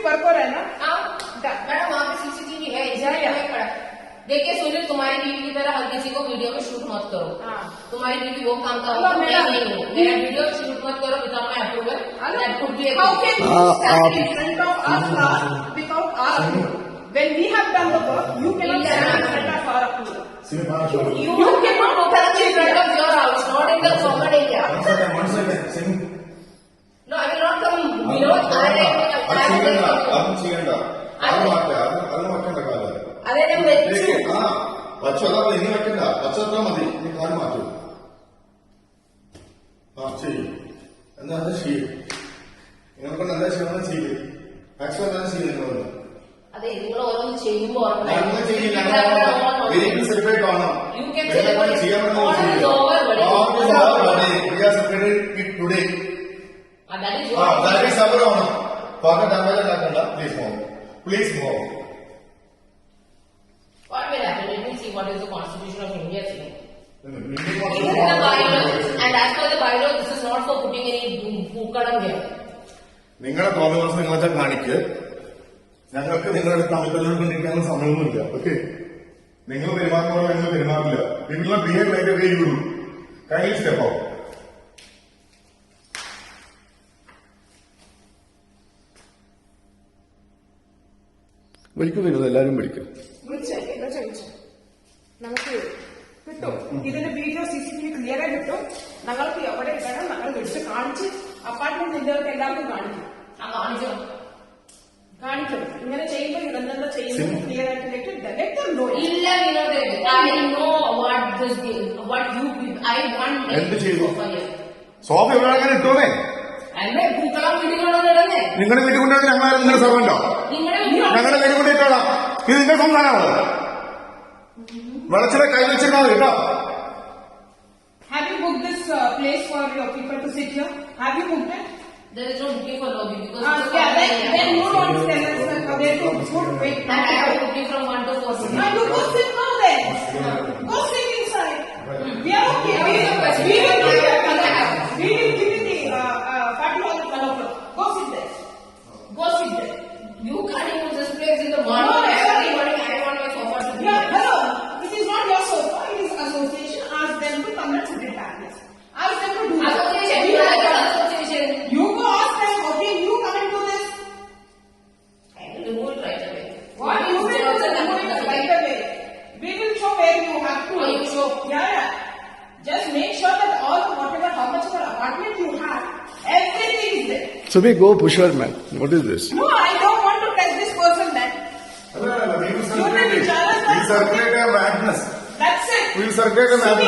Work हो रहा है ना? मैडम वहाँ पे CCTV है, इसलिए खड़ा। देखिए सुनील, तुम्हारी बीवी की तरह हर किसी को वीडियो में शूट मत करो। तुम्हारी बीवी वो काम का नहीं हो, मेरा वीडियो शूट मत करो without my approval. That could be How can you stand in front of us without our approval? When we have done the work, you cannot stand in front of our approval. You cannot open up in front of your house, not in the common area. No, I will not come below. അതെ ഞാൻ വെച്ചു. പച്ചതാ ഇനി വെക്കണ്ട, പച്ചത്താ മതി. നീ കാല് മാറ്റൂ. ചെയ്യും എന്താ ചെയ്യും. നിങ്ങൾക്ക് എന്താ ചെയ്യണം ചെയ്യും. മാക്സിമം എന്താ ചെയ്യുന്നത്. അതെ, നിങ്ങൾ ഓരോന്ന് ചെയ്യുമ്പോ സെലിബ്രേറ്റ് ആണോ ചെയ്യാൻ സബറാണോ പാക ഡാമേജ് ഉണ്ടാക്കണ്ട. Please move. What will happen? Let me see what is the Constitution of India saying. This is the bylaw, and as per the bylaw, this is not for putting any പൂക്കളം here. നിങ്ങളെ തോന്നുന്ന നിങ്ങളെ കാണിക്ക്. ഞങ്ങൾക്ക് നിങ്ങളുടെ തമ്മിൽ കൊണ്ടിരിക്കാനുള്ള സമയമൊന്നുമില്ല. Okay, നിങ്ങൾ പെരുമാറുമ്പോൾ ഞങ്ങൾ പെരുമാറില്ല. നിങ്ങൾ behave like a way you do. Kindly step out. വിളിക്കും വരുന്നത് എല്ലാരും വിളിക്കും. നമുക്ക് കിട്ടും ഇതിന്റെ വീഡിയോ CCTV ക്ലിയർ ആയി കിട്ടും. ഞങ്ങൾക്ക് എവിടെ ഇടണം ഞങ്ങൾ വിളിച്ച് കാണിച്ച് അപ്പാർട്ട്മെന്റ് ഇന്ത്യർക്ക് എല്ലാവർക്കും കാണിക്കും. കാണിക്കും ഇങ്ങനെ ചെയ്യുമ്പോൾ ഇതെന്താ ചെയ്യുന്നത് ക്ലിയർ ആയിട്ട് ഇല്ല Vinod, I know what you I want. എന്ത് ചെയ്തു? സോഫ ഇവിടെ അങ്ങനെ ഇട്ടോളേ. അല്ലേ പൂക്കളം വീട്ടിൽ കൊണ്ടുവന്നിടന്നേ. നിങ്ങളുടെ വീട്ടിൽ കൊണ്ടുവന്ന് ഞങ്ങളാരും നിങ്ങളുടെ സർവന്റോ? ഞങ്ങളുടെ വീട്ടിൽ കൊണ്ടിട്ടോളാം. ഇത് നിന്റെ സംസ്ഥാനമാണോ? വെളച്ചിലെ കൈ വെച്ചിരുന്നാൽ കേട്ടോ. Have you booked this place for your people to sit here? Have you booked it? There is no booking for lobby because then you don't tell us where to put. Wait, I have booking from 1 to 4. No, you go sit now then. Go sit inside. We are okay. We will give you the party hall at 1 o'clock. Go sit there. Go sit there. You can't use this place in the morning. No, Every morning I want my sofa to be. Yeah, hello. This is not your sofa. It is association. Ask them to come and sit it back. Ask them to do that. Association. You go ask them. Okay, you come and do this. I will remove it right away. What you will do right away. We will show where you have to. You show. Yeah. Just make sure that all whatever how much of an apartment you have, everything is there. So we go pusher man. What is this? No, I don't want to touch this person then. We will circulate a madness. That's it. We will circulate a madness.